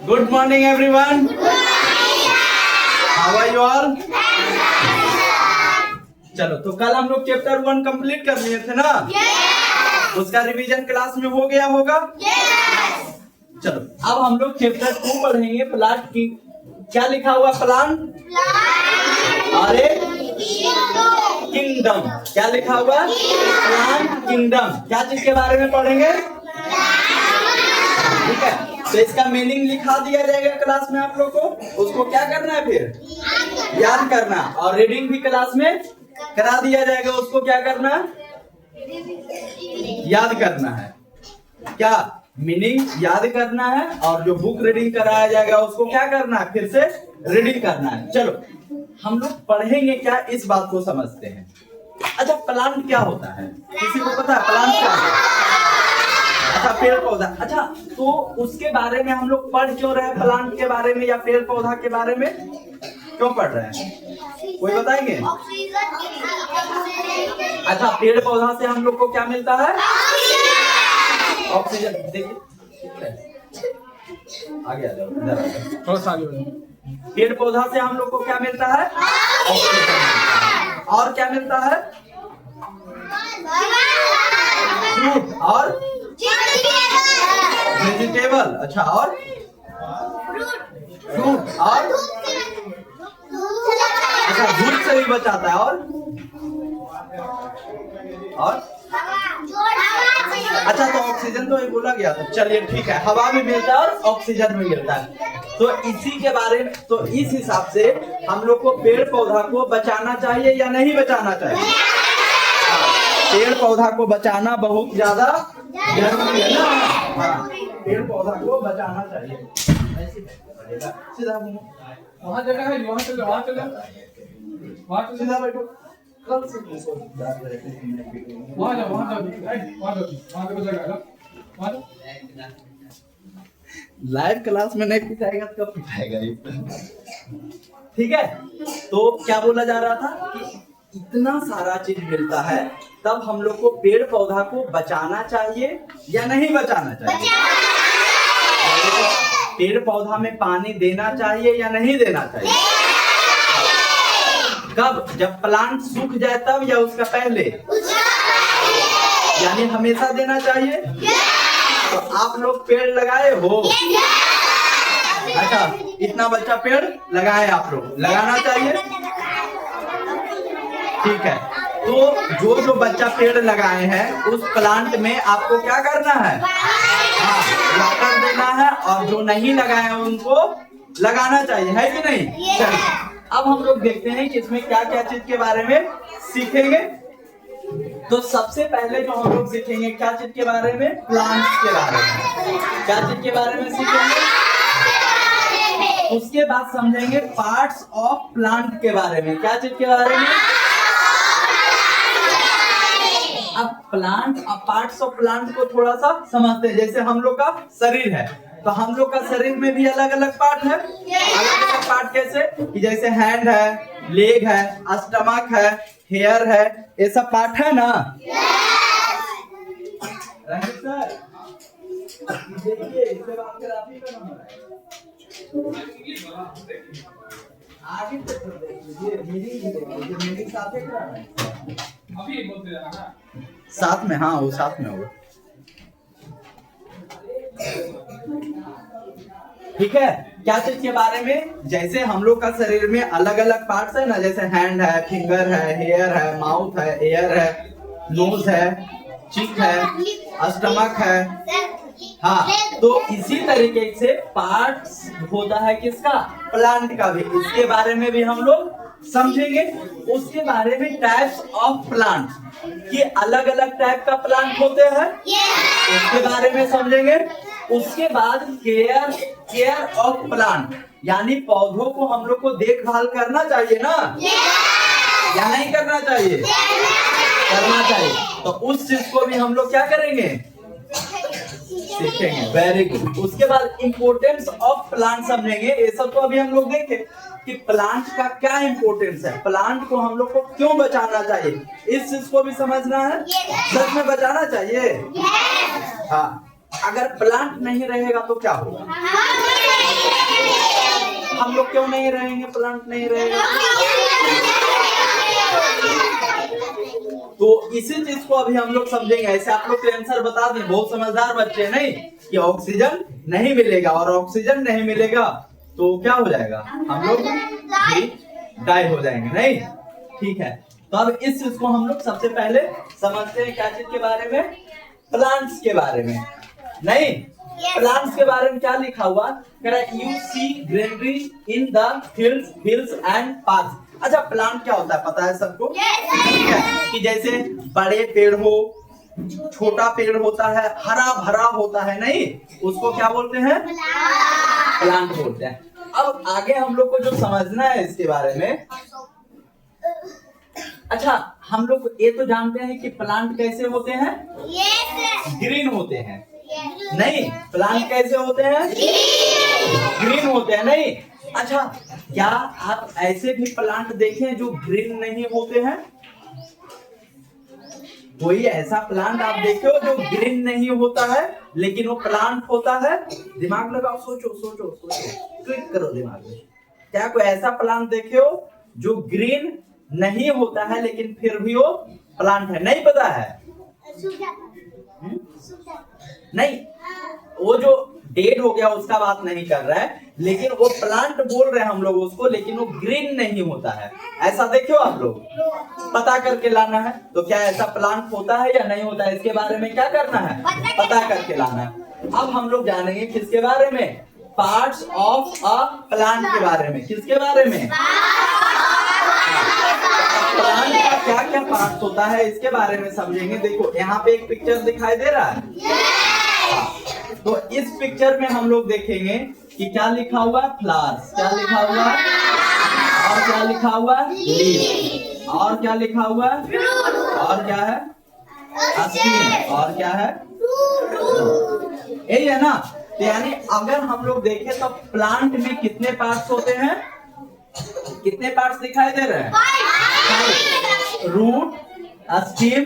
Good morning everyone. How are you all? चलो तो कल हम लोग चैप्टर 1 कंप्लीट कर लिए थे ना? उसका रिवीजन क्लास में हो गया होगा? चलो अब हम लोग चैप्टर 2 पढ़ेंगे प्लांट की। क्या लिखा हुआ प्लांट? अरे किंगडम। क्या लिखा हुआ? Plant kingdom. क्या चीज के बारे में पढ़ेंगे? ठीक है, तो इसका मीनिंग लिखा दिया जाएगा क्लास में आप लोग को। उसको क्या करना है फिर? याद करना। और रीडिंग भी क्लास में करा दिया जाएगा। उसको क्या करना है? याद करना है। क्या मीनिंग याद करना है, और जो बुक रीडिंग कराया जाएगा उसको क्या करना है? फिर से रीडिंग करना है। चलो हम लोग पढ़ेंगे क्या, इस बात को समझते हैं। अच्छा, प्लांट क्या होता है? किसी को पता है प्लांट क्या है? अच्छा, पेड़ पौधा। अच्छा, तो उसके बारे में हम लोग पढ़ क्यों रहे हैं? प्लांट के बारे में या पेड़ पौधा के बारे में क्यों पढ़ रहे हैं? कोई बताएंगे? अच्छा, पेड़ पौधा से हम लोग को क्या मिलता है? ऑक्सीजन। देखिए आगे आ जाओ, थोड़ा सा आगे। पेड़ पौधा से हम लोग को क्या मिलता है? ऑक्सीजन। और क्या मिलता है? फ्रूट और वेजिटेबल। अच्छा, और फ्रूट और अच्छा, धूप से भी बचाता है। और अच्छा, तो ऑक्सीजन तो ये बोला गया था। चलिए ठीक है, हवा में मिलता है और ऑक्सीजन में मिलता है। तो इसी के बारे में, तो इस हिसाब से हम लोग को पेड़ पौधा को बचाना चाहिए या नहीं बचाना चाहिए? पेड़ पौधा को बचाना बहुत ज्यादा जरूरी है ना। हाँ, पेड़ पौधा को बचाना चाहिए। सीधा वहाँ जगह है, वहाँ चलो, वहाँ चलो, वहाँ चलो, सीधा बैठो। कल से वहाँ जाओ, वहाँ जाओ, वहाँ देखो जगह है, वहाँ जाओ। लाइव क्लास में नहीं पिटाएगा तो कब पिटाएगा ये? ठीक है, तो क्या बोला जा रहा था कि इतना सारा चीज मिलता है, तब हम लोग को पेड़ पौधा को बचाना चाहिए या नहीं बचाना चाहिए? पेड़ पौधा में पानी देना चाहिए या नहीं देना चाहिए? कब? जब प्लांट सूख जाए तब या उसका पहले? यानी हमेशा देना चाहिए। तो आप लोग पेड़ लगाए हो? अच्छा, इतना बच्चा पेड़ लगाए आप लोग, लगाना चाहिए। ठीक है, तो जो बच्चा पेड़ लगाए हैं उस प्लांट में आपको क्या करना है? हाँ, वाटर देना है। और जो नहीं लगाए उनको लगाना चाहिए, है कि नहीं? चलिए अब हम लोग देखते हैं कि इसमें क्या क्या चीज के बारे में सीखेंगे। तो सबसे पहले जो हम लोग सीखेंगे क्या चीज के बारे में? प्लांट्स के बारे में। क्या चीज के बारे में सीखेंगे? उसके बाद समझेंगे पार्ट्स ऑफ प्लांट के बारे में। क्या चीज के बारे में? अब प्लांट, अब पार्ट्स ऑफ प्लांट को थोड़ा सा समझते हैं। जैसे हम लोग का शरीर है, तो हम लोग का शरीर में भी अलग अलग पार्ट है। अलग अलग पार्ट कैसे? कि जैसे हैंड है, लेग है, स्टमक है, हेयर है, ये सब पार्ट है ना। देखिए इससे बात कर, आप ही का नंबर है। आगे मीटिंग साथ ही कराना है। अभी बोलते जाना ना साथ में। हाँ, वो साथ में होगा। ठीक है, क्या चीज के बारे में? जैसे हम लोग का शरीर में अलग अलग पार्ट्स है ना, जैसे हैंड है, फिंगर है, हेयर है, माउथ है, एयर है, नोज है, चीक है, स्टमक है। हाँ, तो इसी तरीके से पार्ट्स होता है किसका? प्लांट का भी। इसके बारे में भी हम लोग समझेंगे। उसके बारे में टाइप्स ऑफ प्लांट, कि अलग अलग टाइप का प्लांट होते हैं, उसके बारे में समझेंगे। उसके बाद केयर ऑफ प्लांट, यानी पौधों को हम लोग को देखभाल करना चाहिए ना, या नहीं करना चाहिए? करना चाहिए। तो उस चीज को भी हम लोग क्या करेंगे? सीखेंगे। Very good. उसके बाद इम्पोर्टेंस ऑफ प्लांट समझेंगे। ये सब तो अभी हम लोग देखे कि प्लांट का क्या इम्पोर्टेंस है, प्लांट को हम लोग को क्यों बचाना चाहिए, इस चीज को भी समझना है। सच में बचाना चाहिए। हाँ, अगर प्लांट नहीं रहेगा तो क्या होगा? हम लोग क्यों नहीं रहेंगे, प्लांट नहीं रहेगा। तो इसी चीज को अभी हम लोग समझेंगे। ऐसे आप लोग आंसर बता दें, बहुत समझदार बच्चे नहीं, कि ऑक्सीजन नहीं मिलेगा, और ऑक्सीजन नहीं मिलेगा तो क्या हो जाएगा, हम लोग डाई हो जाएंगे, नहीं। ठीक है, तो अब इस चीज को हम लोग सबसे पहले समझते हैं। क्या चीज के बारे में, प्लांट्स के बारे में। नहीं, प्लांट्स के बारे में क्या लिखा हुआ, you see greenery in the fields and parks. अच्छा, प्लांट क्या होता है पता है सबको? ठीक है, कि जैसे बड़े पेड़ हो, छोटा पेड़ होता है, हरा भरा होता है, नहीं, उसको क्या बोलते हैं, प्लांट बोलते हैं। अब आगे हम लोग को जो समझना है इसके बारे में, अच्छा हम लोग ये तो जानते हैं कि प्लांट कैसे होते हैं, ग्रीन होते हैं। नहीं, प्लांट कैसे होते हैं, ग्रीन होते हैं, नहीं। अच्छा, क्या आप ऐसे भी प्लांट देखें जो ग्रीन नहीं होते हैं? कोई ऐसा प्लांट आप देखे हो जो ग्रीन नहीं होता है लेकिन वो प्लांट होता है? दिमाग लगाओ, सोचो सोचो सोचो, क्लिक करो दिमाग में। क्या कोई ऐसा प्लांट देखे हो जो ग्रीन नहीं होता है लेकिन फिर भी वो प्लांट है? नहीं पता है? नहीं, वो जो डेड हो गया उसका बात नहीं कर रहा है, लेकिन वो प्लांट बोल रहे हैं हम लोग उसको, लेकिन वो ग्रीन नहीं होता है। ऐसा देखो आप लोग, पता करके लाना है। तो क्या ऐसा प्लांट होता है या नहीं होता है, इसके बारे में क्या करना है, पता करके लाना है। अब हम लोग जानेंगे किसके बारे में, पार्ट्स ऑफ अ प्लांट के बारे में। किसके बारे में, प्लांट का क्या क्या पार्ट होता है इसके बारे में समझेंगे। देखो यहाँ पे एक पिक्चर दिखाई दे रहा है, तो इस पिक्चर में हम लोग देखेंगे कि क्या लिखा हुआ है, फ्लावर्स। क्या लिखा हुआ है, और क्या लिखा हुआ है, लीफ, और क्या लिखा हुआ है, और क्या है, स्टीम, और क्या है, यही है ना। तो यानी अगर हम लोग देखें तो प्लांट में कितने पार्ट्स होते हैं, कितने पार्ट्स दिखाई दे रहे हैं, root, stem,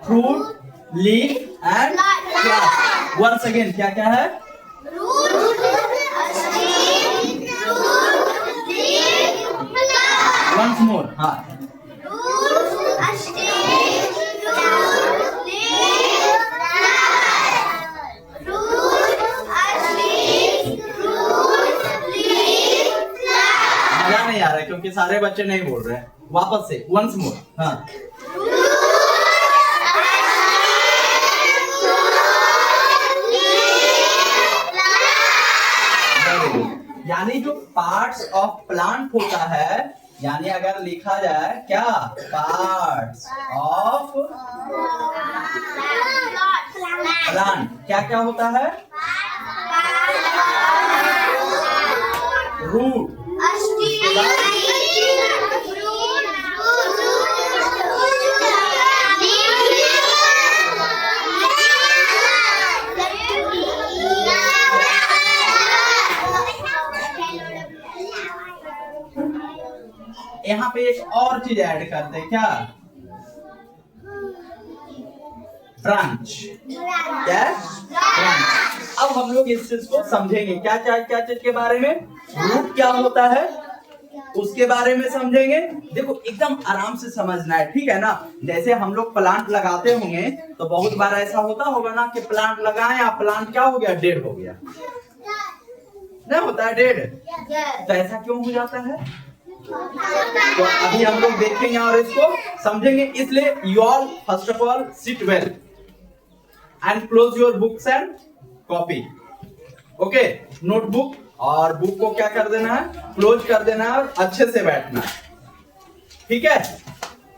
fruit, leaf and flower. Once again क्या क्या है, root, stem, fruit, leaf, flower. Once more, हाँ, root, stem, fruit, leaf, flower, root, stem, fruit, leaf, flower. मजा नहीं आ रहा है क्योंकि सारे बच्चे नहीं बोल रहे हैं। वापस से वंस मोर, हाँ, यानी जो पार्ट्स ऑफ प्लांट होता है, यानी अगर लिखा जाए क्या, पार्ट्स ऑफ प्लांट, क्या क्या होता है, रूट, यहाँ पे एक और चीज ऐड करते हैं, क्या, ब्रांच। क्या, ब्रांच। अब हम लोग इस चीज को समझेंगे, क्या क्या चीज के बारे में, रूट क्या होता है उसके बारे में समझेंगे। देखो एकदम आराम से समझना है, ठीक है ना। जैसे हम लोग प्लांट लगाते होंगे तो बहुत बार ऐसा होता होगा ना कि प्लांट लगाए, प्लांट क्या हो गया, डेड हो गया, नहीं होता है डेड, तो ऐसा क्यों हो जाता है, तो अभी हम लोग देखेंगे और इसको समझेंगे। इसलिए you all first of all sit well and close your books and copy, okay. Notebook और बुक को क्या कर देना है, क्लोज कर देना है और अच्छे से बैठना है, ठीक है।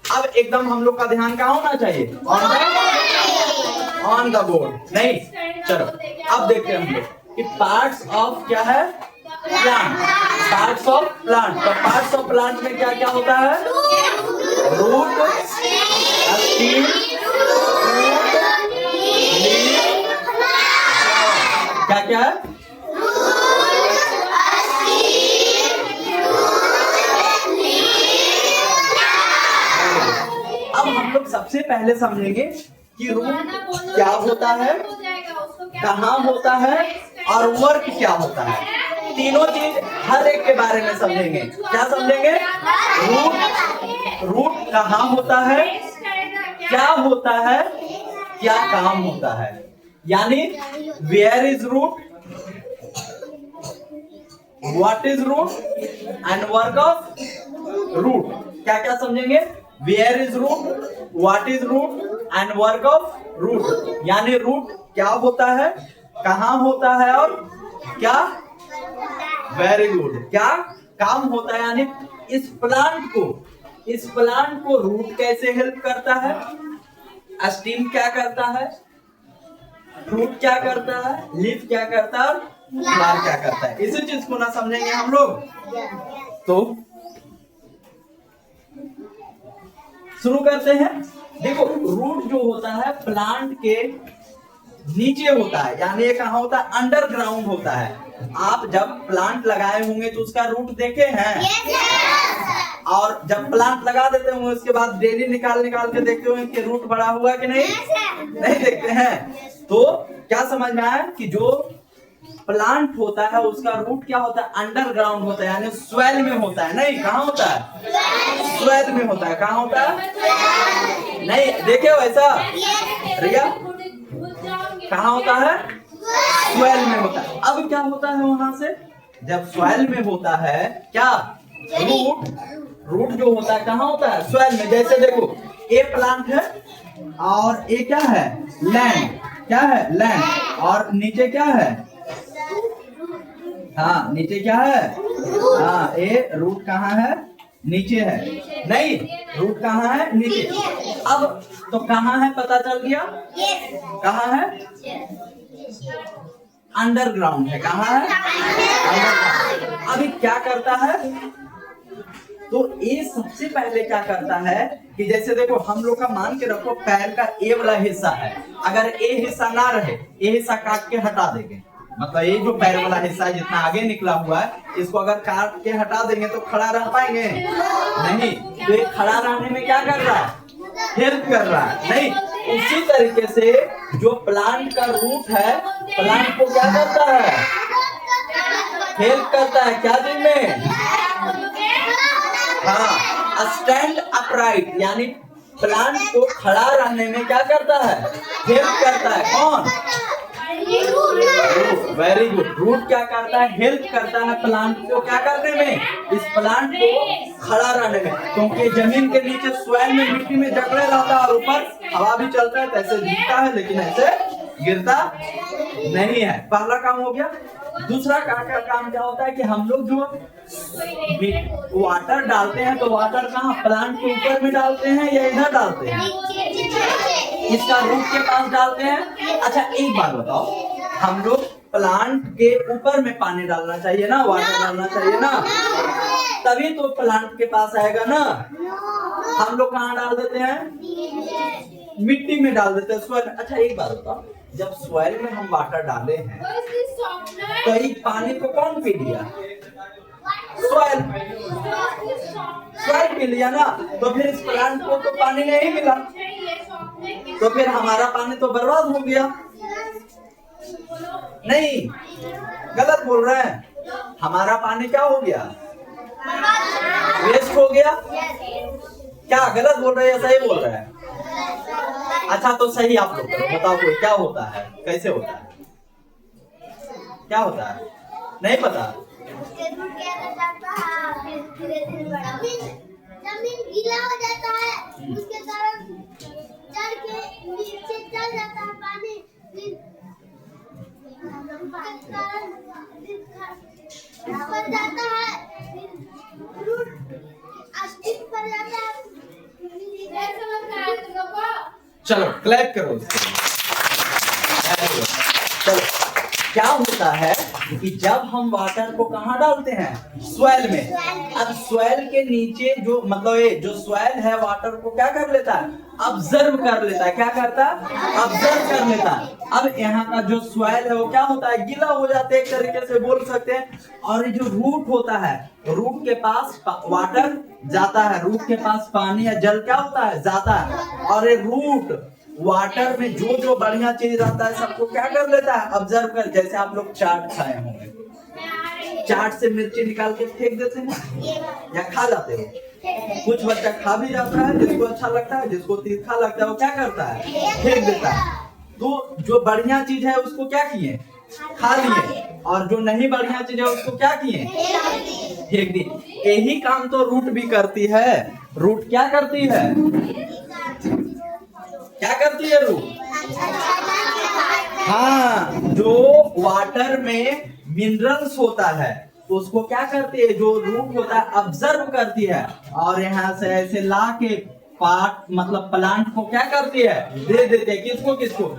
अब एकदम हम लोग का ध्यान कहाँ होना चाहिए, ऑन द बोर्ड, नहीं। चलो अब देखते हैं हम लोग कि पार्ट्स ऑफ क्या है, प्लांट, पार्ट्स ऑफ प्लांट। तो पार्ट्स ऑफ प्लांट में क्या क्या होता है, रूट, स्टीम, फ्रूट, लीफ, क्या क्या है, अब हम लोग सबसे पहले समझेंगे कि रूट क्या होता है, कहाँ होता है और वर्क क्या होता है। तीनों चीज हर एक के बारे में समझेंगे। क्या समझेंगे? रूट कहाँ होता है, क्या होता है, क्या काम होता है, यानी where is root, what is root and work of root. क्या क्या समझेंगे? Where is root, what is root and work of root, यानी रूट क्या होता है, कहाँ होता है और क्या, वेरी गुड, क्या काम होता है, यानी इस प्लांट को रूट कैसे हेल्प करता है, स्टीम क्या करता है, फ्रूट क्या करता है, लीफ क्या करता है, फ्लावर क्या करता है। इसी चीज को ना समझेंगे हम लोग। तो शुरू करते हैं। देखो, रूट जो होता है प्लांट के नीचे होता है, यानी ये कहाँ होता है, अंडरग्राउंड होता है। आप जब प्लांट लगाए होंगे तो उसका रूट देखे हैं? और जब प्लांट लगा देते होंगे उसके बाद डेली निकाल के देखते होंगे कि रूट बड़ा हुआ कि नहीं? नहीं देखते हैं। तो क्या समझ में आया कि जो प्लांट होता है उसका रूट क्या होता है, अंडरग्राउंड होता है, यानी स्वेल में होता है। नहीं, कहाँ होता है? स्वेल में होता है। कहाँ होता है? नहीं देखे हो ऐसा? रिया, कहाँ होता है? स्वेल में होता है। अब क्या होता है वहां से, जब स्वेल में होता है क्या, रूट जो होता है कहाँ होता है, स्वेल में। जैसे देखो, ए प्लांट है और ए क्या है, लैंड। क्या है? लैंड। और नीचे क्या है? हाँ, नीचे क्या है? हाँ, ए रूट कहाँ है, नीचे है। नहीं, रूट कहाँ है, नीचे। अब तो कहाँ है पता चल गया, कहाँ है, अंडरग्राउंड है। कहाँ है? अंडरग्राउंड। अभी क्या करता है, तो ये सबसे पहले क्या करता है कि जैसे देखो, हम लोग का मान के रखो पैर का ए वाला हिस्सा है, अगर ए हिस्सा ना रहे, ए हिस्सा काट के हटा देंगे, मतलब ये जो पैर वाला हिस्सा है जितना आगे निकला हुआ है, इसको अगर काट के हटा देंगे तो खड़ा रह पाएंगे? नहीं। तो ये खड़ा रहने में क्या कर रहा है, हेल्प कर रहा है। नहीं, उसी तरीके से जो प्लांट का रूट है, प्लांट को क्या करता है, हेल्प करता है। क्या चीज में? हाँ, स्टैंड अपराइट, यानी प्लांट को खड़ा रहने में क्या करता है, हेल्प करता है। कौन? Very good. रूट क्या करता है, हेल्प करता है प्लांट को क्या करने में, इस प्लांट को खड़ा रहने में, क्योंकि जमीन के नीचे स्वेल में, मिट्टी में जकड़े रहता है और ऊपर हवा भी चलता है, तो ऐसे गिरता है, लेकिन ऐसे गिरता नहीं है। पहला काम हो गया। दूसरा काम क्या होता है कि हम लोग जो वाटर डालते हैं, तो वाटर कहाँ, प्लांट के ऊपर में डालते हैं या इधर डालते हैं, इसका रूट के पास डालते हैं। अच्छा, एक बात बताओ, हम लोग प्लांट के ऊपर में पानी डालना चाहिए ना, वाटर डालना चाहिए ना, तभी तो प्लांट के पास आएगा ना। हम लोग कहाँ डाल देते हैं, मिट्टी में डाल देते हैं, स्वेल। अच्छा, एक बात बताओ, जब स्वेल में हम वाटर डाले हैं तो ये पानी को कौन पी लिया, स्वेल पी लिया ना, तो फिर इस प्लांट को तो पानी नहीं मिला, तो फिर हमारा पानी तो बर्बाद हो गया। नहीं, गलत बोल रहे हैं, हमारा पानी क्या हो गया, वेस्ट हो गया। क्या गलत बोल रहे हैं, सही बोल रहे हैं? अच्छा, तो सही आप लोग बताओ, कोई क्या होता है, कैसे होता है, क्या होता है, नहीं पता? जमीन गीला हो जाता है, उसके कारण जड़ के नीचे चल जाता है पानी, ऊपर जाता है, रूट अस्तित्व पर जाता है। चलो क्लैप करो उसके लिए। चलो, क्या होता है कि जब हम वाटर को कहाँ डालते हैं, स्वेल में। अब स्वेल के नीचे जो, मतलब ये जो स्वेल है, वाटर को क्या कर लेता है, ऑब्जर्व कर लेता है। क्या करता है, ऑब्जर्व कर लेता है। अब यहाँ का जो स्वेल है वो क्या होता है, गीला हो जाता है, एक तरीके से बोल सकते हैं। और जो रूट होता है, रूट के पास वाटर जाता है, रूट के पास पानी या जल क्या होता है, जाता है। और ये रूट वाटर में जो जो बढ़िया चीज रहता है सबको क्या कर लेता है, ऑब्जर्व कर। जैसे आप लोग चाट खाए होंगे, चाट से मिर्ची निकाल के फेंक देते हैं या खा जाते हो? कुछ बच्चा खा भी जाता है, जिसको अच्छा लगता है, जिसको तीखा लगता है वो क्या करता है, फेंक देता है। तो जो बढ़िया चीज है उसको क्या किए, खा लिए, और जो नहीं बढ़िया चीज है उसको क्या किए, फेंक दी। यही काम तो रूट भी करती है। रूट क्या करती है, क्या करती है रूट? हाँ, जो वाटर में मिनरल्स होता है उसको क्या करती है, जो रूट होता है ऑब्जर्व करती है, और यहाँ से ऐसे ला के पार्ट मतलब प्लांट को क्या करती है, दे देते हैं। किसको किसको,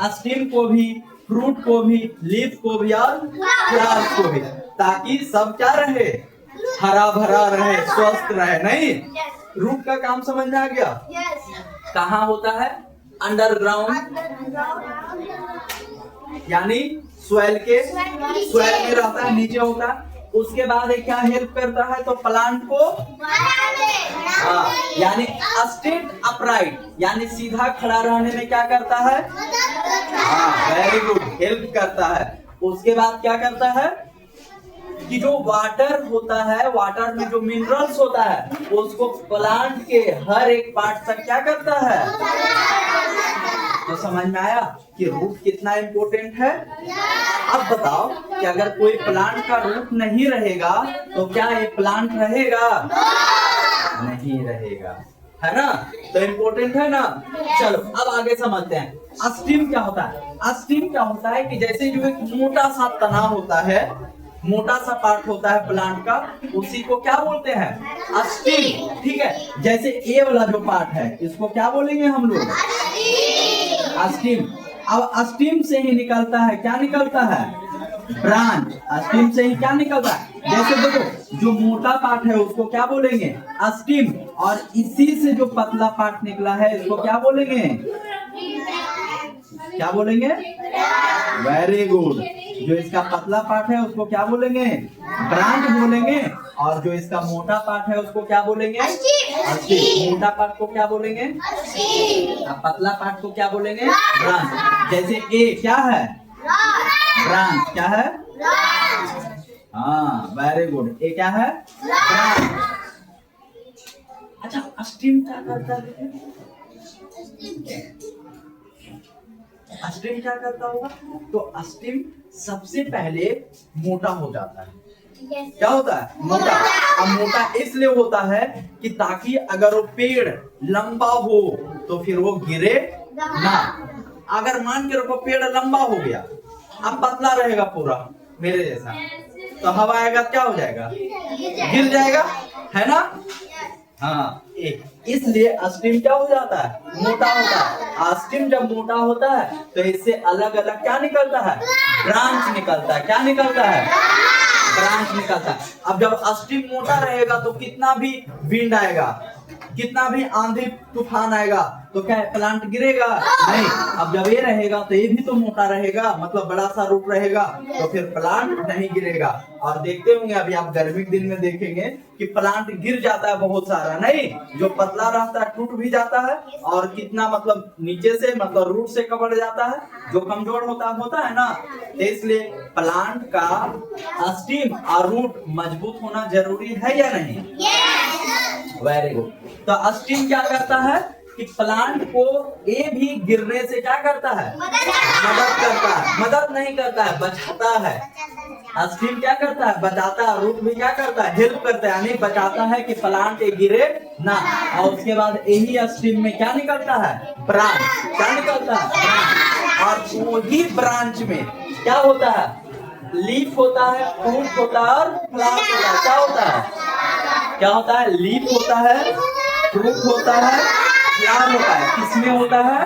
स्टेम को भी, फ्रूट को भी, लीफ को भी और फ्लावर्स को भी, ताकि सब क्या रहे, हरा भरा रहे, स्वस्थ रहे। नहीं, रूट का काम समझ में आ गया? कहाँ होता है, अंडरग्राउंड, यानी सोइल के, सोइल में रहता है, नीचे होता है। उसके बाद ये क्या हेल्प करता है, तो प्लांट को यानी स्ट्रेट अपराइट, यानी सीधा खड़ा रहने में क्या करता है, वेरी गुड, हेल्प करता है। उसके बाद क्या करता है कि जो वाटर होता है, वाटर में जो मिनरल्स होता है उसको प्लांट के हर एक पार्ट तक क्या करता है। तो समझ में आया कि रूट कितना इम्पोर्टेंट है। अब बताओ कि अगर कोई प्लांट का रूट नहीं रहेगा तो क्या ये प्लांट रहेगा? नहीं रहेगा, है ना? तो इम्पोर्टेंट है ना। चलो अब आगे समझते हैं। स्टेम क्या होता है? स्टेम क्या होता है कि जैसे जो एक मोटा सा तना होता है, मोटा सा पार्ट होता है प्लांट का, उसी को क्या बोलते हैं, स्टेम। ठीक है, जैसे ए वाला जो पार्ट है इसको क्या बोलेंगे हम लोग, स्टेम। अब स्टेम से ही निकलता है, क्या निकलता है, ब्रांच। स्टेम से ही क्या निकलता है, जैसे देखो जो मोटा पार्ट है उसको क्या बोलेंगे, स्टेम, और इसी से जो पतला पार्ट निकला है इसको क्या बोलेंगे, क्या बोलेंगे, वेरी गुड। जो इसका पतला पार्ट है उसको क्या बोलेंगे, ब्रांच बोलेंगे, और जो इसका मोटा पार्ट है उसको क्या बोलेंगे, स्टेम। मोटा पार्ट को क्या बोलेंगे, पतला पार्ट को क्या बोलेंगे, ब्रांच। जैसे ए क्या है, ब्रांच, क्या है, हाँ वेरी गुड, ए क्या है, ब्रांच। अच्छा, स्टेम क्या करता है, स्टेम क्या करता होगा, तो स्टेम सबसे पहले मोटा हो जाता है। क्या होता है, मोटा। अब मोटा इसलिए होता है कि ताकि अगर वो पेड़ लंबा हो तो फिर वो गिरे ना। अगर मान के रखो पेड़ लंबा हो गया, अब पतला रहेगा पूरा मेरे जैसा, तो हवा आएगा क्या हो जाएगा, गिर जाएगा, है ना। हाँ, इसलिए स्टेम क्या हो जाता है, मोटा होता है। स्टेम जब मोटा होता है तो इससे अलग अलग क्या निकलता है, ब्रांच निकलता है। क्या निकलता है, ब्रांच निकलता है। अब जब स्टेम मोटा रहेगा तो कितना भी विंड आएगा, कितना भी आंधी तूफान आएगा तो क्या प्लांट गिरेगा नहीं। अब जब ये रहेगा तो ये भी तो मोटा रहेगा, मतलब बड़ा सा रूट रहेगा, तो फिर प्लांट नहीं गिरेगा। और देखते होंगे अभी आप गर्मी के दिन में देखेंगे कि प्लांट गिर जाता है बहुत सारा, नहीं, जो पतला रहता है टूट भी जाता है, और कितना मतलब नीचे से मतलब रूट से कवर जाता है, जो कमजोर होता है ना। तो इसलिए प्लांट का स्टेम और रूट मजबूत होना जरूरी है या नहीं, वेरी गुड। तो स्टेम क्या करता है कि प्लांट को ए भी गिरने से क्या करता है, मदद करता है, मदद नहीं करता है, बचाता है। स्टेम क्या करता है, बचाता है। रूट भी क्या करता है, हेल्प करता है, यानी बचाता है कि प्लांट गिरे ना। और उसके बाद यही स्टेम में क्या निकलता है, ब्रांच। क्या निकलता है, ब्रांच। और वही ब्रांच में क्या होता है, लीफ होता है, फ्रूट होता है और फ्लावर होता है। क्या होता है, क्या होता है, लीफ होता है, फ्रूट होता है, फ्लावर होता है। किसमें होता है,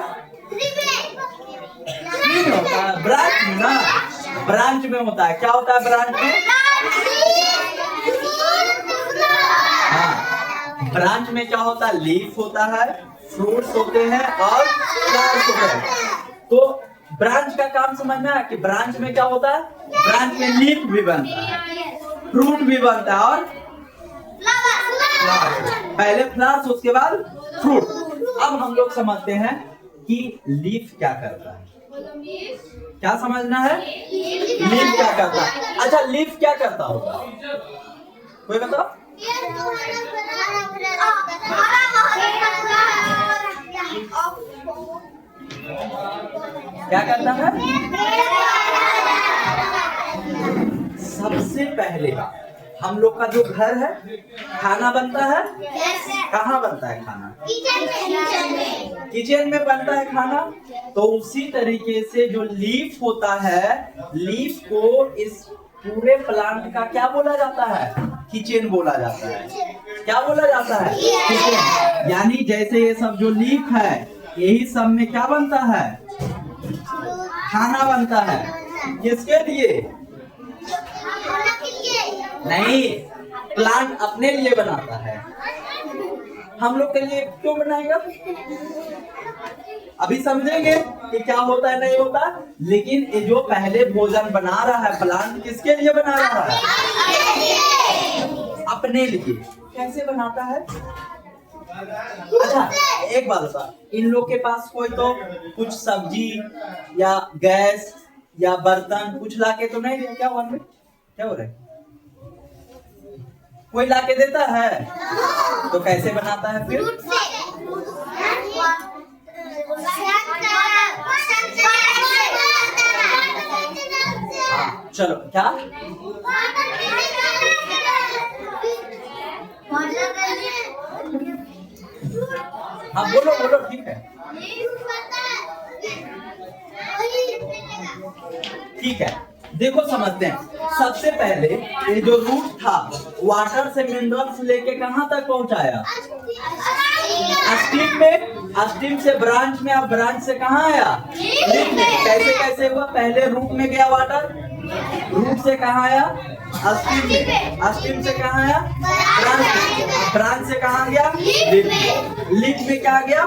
होता है ब्रांच में ना, ब्रांच में होता है। क्या होता है ब्रांच में, हाँ, ब्रांच में क्या होता है, लीफ होता है, फ्रूट्स होते हैं और फ्लावर्स होते हैं। तो ब्रांच का काम समझना है कि ब्रांच में क्या होता है, ब्रांच में लीफ भी बनता है, फ्रूट भी बनता है और पहले फ्लावर्स उसके बाद फ्रूट। अब हम लोग समझते हैं कि लीफ क्या करता है। क्या समझना है? लीफ क्या करता है? अच्छा, लीफ क्या करता होगा? कोई बताओ। क्या करता है? सबसे पहले हम लोग का जो घर है, खाना बनता है। कहाँ बनता है खाना? किचन में बनता है खाना। तो उसी तरीके से जो लीफ होता है, लीफ को इस पूरे प्लांट का क्या बोला जाता है? किचन बोला जाता है। क्या बोला जाता है? किचन। यानी जैसे ये सब जो लीफ है, यही सब में क्या बनता है? खाना बनता है। किसके लिए? नहीं, प्लांट अपने लिए बनाता है। हम लोग के लिए क्यों बनाएगा? अभी समझेंगे कि क्या होता है नहीं होता। लेकिन ये जो पहले भोजन बना रहा है प्लांट, किसके लिए बना रहा है? अपने लिए। कैसे बनाता है? अच्छा, एक बात बता, इन लोग के पास कोई तो कुछ सब्जी या गैस या बर्तन कुछ लाके तो नहीं दिया? क्या हुआ? क्या हो रहा है? कोई लाके देता है? तो कैसे बनाता है फिर? चलो, क्या? हाँ, बोलो बोलो, ठीक है ठीक है। देखो, समझते हैं। सबसे पहले ये जो रूट था, वाटर से मिनरल्स लेके कहाँ तक पहुंचाया? स्टीम में। स्टीम से ब्रांच में, अब ब्रांच से कहाँ आया? लीफ में। कैसे कैसे हुआ? पहले रूट में गया वाटर, रूट से कहाँ आया? स्टीम में। स्टीम से कहाँ आया? ब्रांच में। ब्रांच से कहाँ गया? लीफ में। लीफ में क्या गया?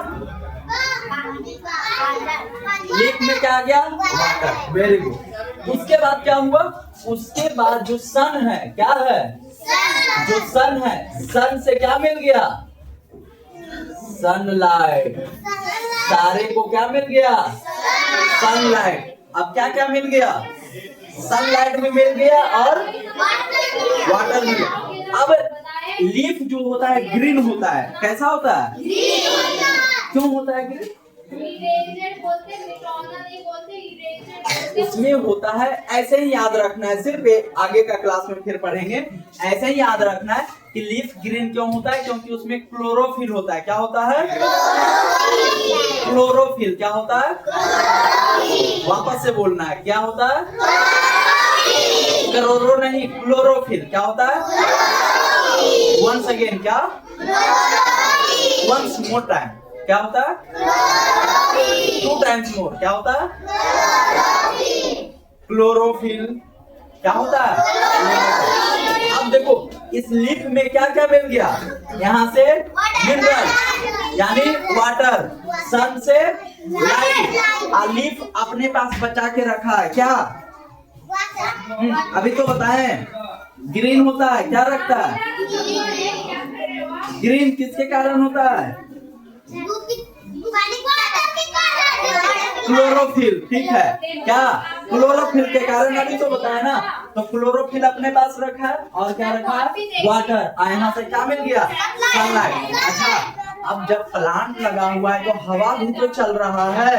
लीफ में क्या गया? वाटर। Very good. उसके बाद क्या हुआ? उसके बाद जो सन है, क्या है? जो सन है, सन से क्या मिल गया? सनलाइट। सारे को क्या मिल गया? सनलाइट। अब क्या क्या मिल गया? सनलाइट भी मिल गया और वाटर मिल गया। अब लीफ जो होता है ग्रीन होता है। कैसा होता है? क्यों होता है ग्रीन? उसमें होता है, ऐसे ही याद रखना है, सिर्फ आगे का क्लास में फिर पढ़ेंगे। ऐसे ही याद रखना है कि लीफ ग्रीन क्यों होता है, क्योंकि उसमें क्लोरोफिल होता है। क्या होता है? क्लोरोफिल। क्या होता है? वापस से बोलना है, क्या होता है? क्लोरो नहीं, क्लोरोफिल। क्या होता है? वंस अगेन, क्या? Once more time. क्या होता है? 2 टाइम्स मोर। क्या होता है? क्लोरोफिल। क्या होता है? अब देखो, इस लीफ में क्या क्या मिल गया? यहाँ से मिनरल यानी वाटर, सन से लाइट, और लीफ अपने पास बचा के रखा है। क्या? अभी तो बताएं। ग्रीन होता है, क्या रखता है? ग्रीन किसके कारण होता है? क्लोरोफिल। ठीक है, क्या? क्लोरोफिल के कारण। अभी तो बताया ना। तो क्लोरोफिल अपने पास रखा है और क्या रखा है? वाटर। यहाँ से क्या मिल गया? सनलाइट। अच्छा, अब जब प्लांट लगा हुआ है तो हवा भी तो चल रहा है।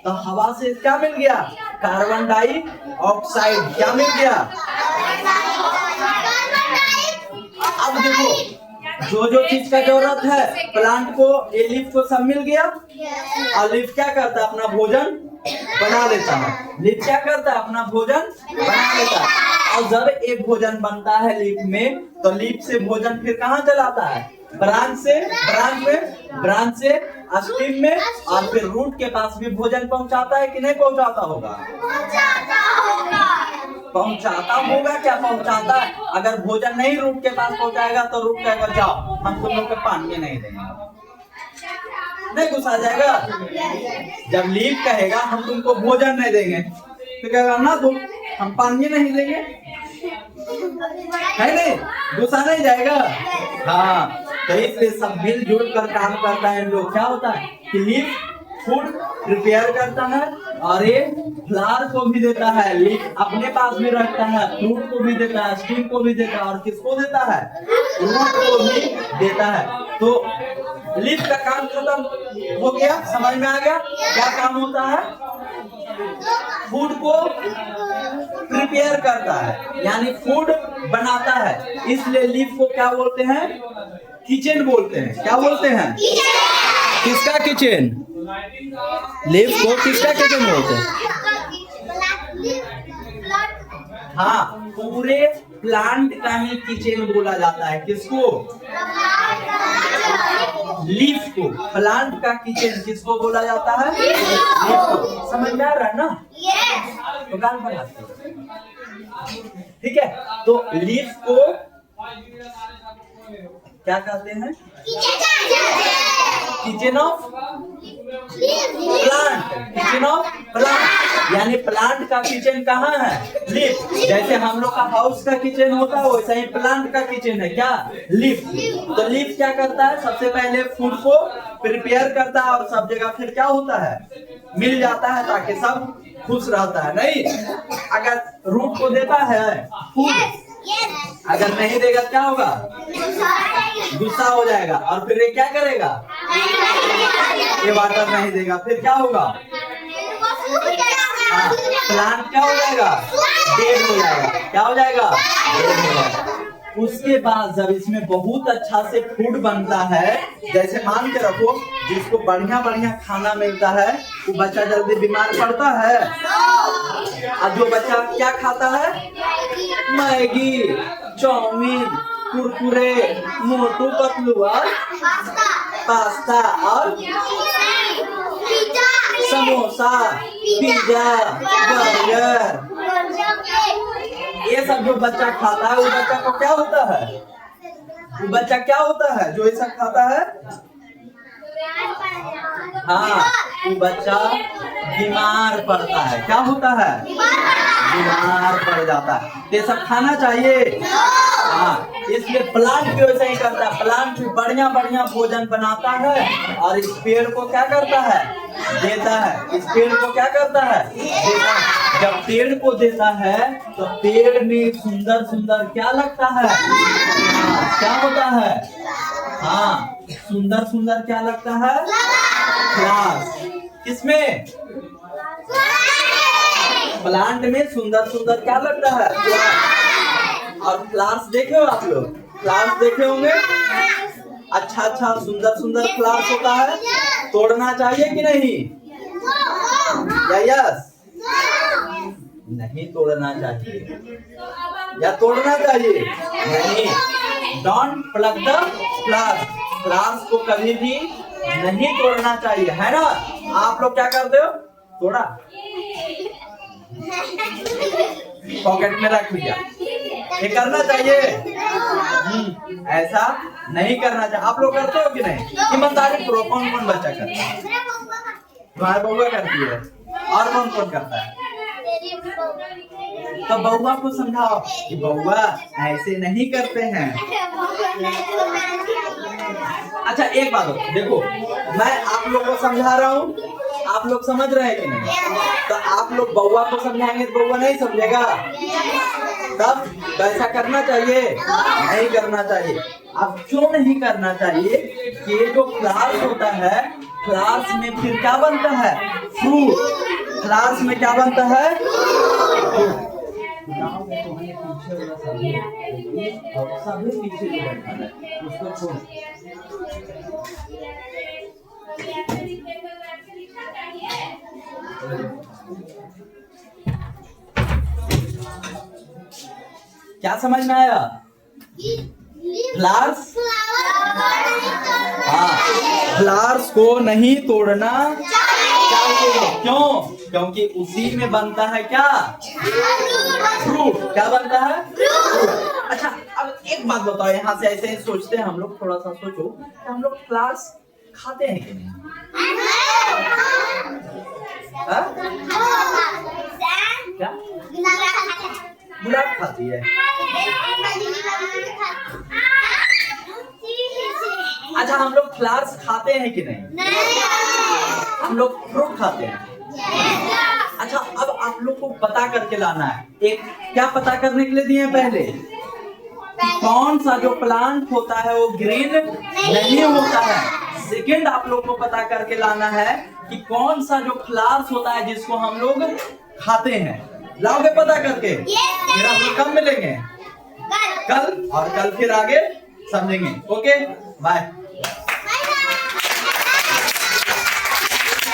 तो हवा से क्या मिल गया? Carbon dioxide. क्या मिल गया? अब देखो, जो जो चीज का जरूरत है प्लांट को, ये लीफ को सब मिल गया। और लीफ क्या करता है? अपना भोजन बना लेता है। लीफ क्या करता है? अपना भोजन बना लेता है। और जब एक भोजन बनता है लीफ में, तो लीफ से भोजन फिर कहाँ चलाता है? ब्रांच से। ब्रांच से स्टीम में, और फिर रूट के पास भी भोजन पहुंचाता है कि नहीं पहुंचाता होगा? पहुंचाता होगा। क्या पहुंचाता है? अगर भोजन नहीं रूट के पास पहुंचाएगा तो रूट कहेगा जाओ, हम तुम लोग को पानी नहीं देंगे। नहीं गुस्सा जाएगा? जब लीफ कहेगा हम तुमको भोजन नहीं देंगे, तो कहेगा ना तुम, हम पानी नहीं देंगे। है नहीं? गुस्सा नहीं जाएगा? हाँ। तो इसलिए सब मिलजुल कर काम करता है। लोग क्या होता है कि लीफ फूड प्रिपेयर करता है और ये फ्लावर को भी देता है, लीफ अपने पास भी रखता है, फ्रूट को भी देता है, स्टीम को भी देता है और किसको देता है, रूट को भी देता है। तो लीफ का काम खत्म हो गया, समझ में आ गया क्या काम होता है? फूड को प्रिपेयर करता है यानी फूड बनाता है, इसलिए लीफ को क्या बोलते हैं? किचन बोलते हैं। क्या बोलते हैं? किसका किचन? लीफ को किसका किचन बोलते हैं? हाँ, पूरे प्लांट का ही किचन बोला जाता है। किसको? लीफ को। प्लांट का किचन किसको बोला जाता है? लीफ को। समझ में आ रहा है ना? तो गान बनाते हैं। ठीक है, तो लीफ को क्या कहते हैं? Kitchen of plant. Kitchen of plant यानी प्लांट का किचन कहाँ है? लीफ। जैसे हम लोग का हाउस का किचन होता है वैसा ही प्लांट का किचन है। क्या? लीफ। तो लीफ क्या करता है? सबसे पहले फूड को प्रिपेयर करता है और सब जगह फिर क्या होता है? मिल जाता है ताकि सब खुश रहता है। नहीं, अगर रूट को देता है फूड, अगर नहीं देगा क्या होगा? गुस्सा हो जाएगा और फिर ये क्या करेगा? ये वाटर नहीं देगा फिर क्या होगा? हाँ, प्लांट क्या हो जाएगा? डेड हो जाएगा। क्या हो जाएगा? डेड हो जाएगा। उसके बाद जब इसमें बहुत अच्छा से फूड बनता है, जैसे मान के रखो जिसको बढ़िया बढ़िया खाना मिलता है वो बच्चा जल्दी बीमार पड़ता है, और जो बच्चा क्या खाता है? मैगी, चाउमीन, कुरकुरे, मोटू पतलू और पास्ता और समोसा, पिज्जा, बर्गर, ये सब जो बच्चा खाता है वो बच्चा को क्या होता है? वो बच्चा क्या होता है जो ये सब खाता है? हाँ, वो बच्चा बीमार पड़ता है। क्या होता है? बीमार पड़ जाता है। ये सब खाना चाहिए। हाँ, इसलिए प्लांट भी वैसे ही करता है। प्लांट भी बढ़िया बढ़िया भोजन बनाता है और इस पेड़ को क्या करता है? देता है। इस पेड़ को क्या करता है? देता है। जब पेड़ को देता है तो पेड़ में सुंदर सुंदर क्या लगता है? क्या होता है? हाँ, सुंदर सुंदर क्या लगता है? फ्लावर्स। किसमें? प्लांट में सुंदर सुंदर क्या लगता है? और फ्लावर्स देखे हो आप लोग? फ्लावर्स देखे होंगे? अच्छा अच्छा सुंदर सुंदर फ्लावर्स होता है। तोड़ना चाहिए कि नहीं? यस, नहीं तोड़ना चाहिए या तोड़ना चाहिए? नहीं, don't plug the flowers. Flowers को कभी भी नहीं तोड़ना चाहिए, है ना? आप लोग क्या करते हो? तोड़ा, पॉकेट में रख लिया। ये करना चाहिए? ऐसा नहीं करना चाहिए। आप लोग करते हो कि नहीं? ईमानदारी करो। कौन कौन बच्चा करता है? तुम्हारी बउआ करती है और कौन कौन करता है? तो बउआ को समझाओ कि बउआ ऐसे नहीं करते हैं। अच्छा एक बात देखो, मैं आप लोग को समझा रहा हूँ, आप लोग समझ रहे हैं कि नहीं? तो आप लोग बउआ को समझाएंगे तो बउआ नहीं समझेगा, तब कैसा करना चाहिए? नहीं करना चाहिए। अब क्यों नहीं करना चाहिए? कि ये जो फ्लावर्स होता है, फ्लावर्स में फिर क्या बनता है? फ्रूट। फ्लावर्स में क्या बनता है? सभी पीछे बैठा है, उसको छोड़। क्या समझ में आया? फ्लावर्स, हाँ, फ्लावर्स को नहीं तोड़ना चाहिए। क्यों? क्योंकि उसी में बनता है क्या? फ्रूट। क्या बनता है? फ्रूट। अच्छा अब एक बात बताओ, यहाँ से ऐसे ही सोचते हैं हम लोग, थोड़ा सा सोचो, हम लोग फ्लावर्स खाते हैं कि नहीं? क्या? गुलाब खाती है? अच्छा हम लोग फ्लावर्स खाते हैं कि नहीं? हम लोग फ्रूट खाते हैं। अच्छा, अब आप लोग को पता करके लाना है। एक क्या पता करने के लिए दिए हैं पहले? कौन सा जो प्लांट होता है वो ग्रीन नहीं होता है। सेकंड आप लोग को पता करके लाना है कि कौन सा जो फ्लावर्स होता है जिसको हम लोग खाते हैं। लाओगे पता करके? फिर हम लोग कब मिलेंगे? कल। और कल फिर आगे समझेंगे। Okay, bye.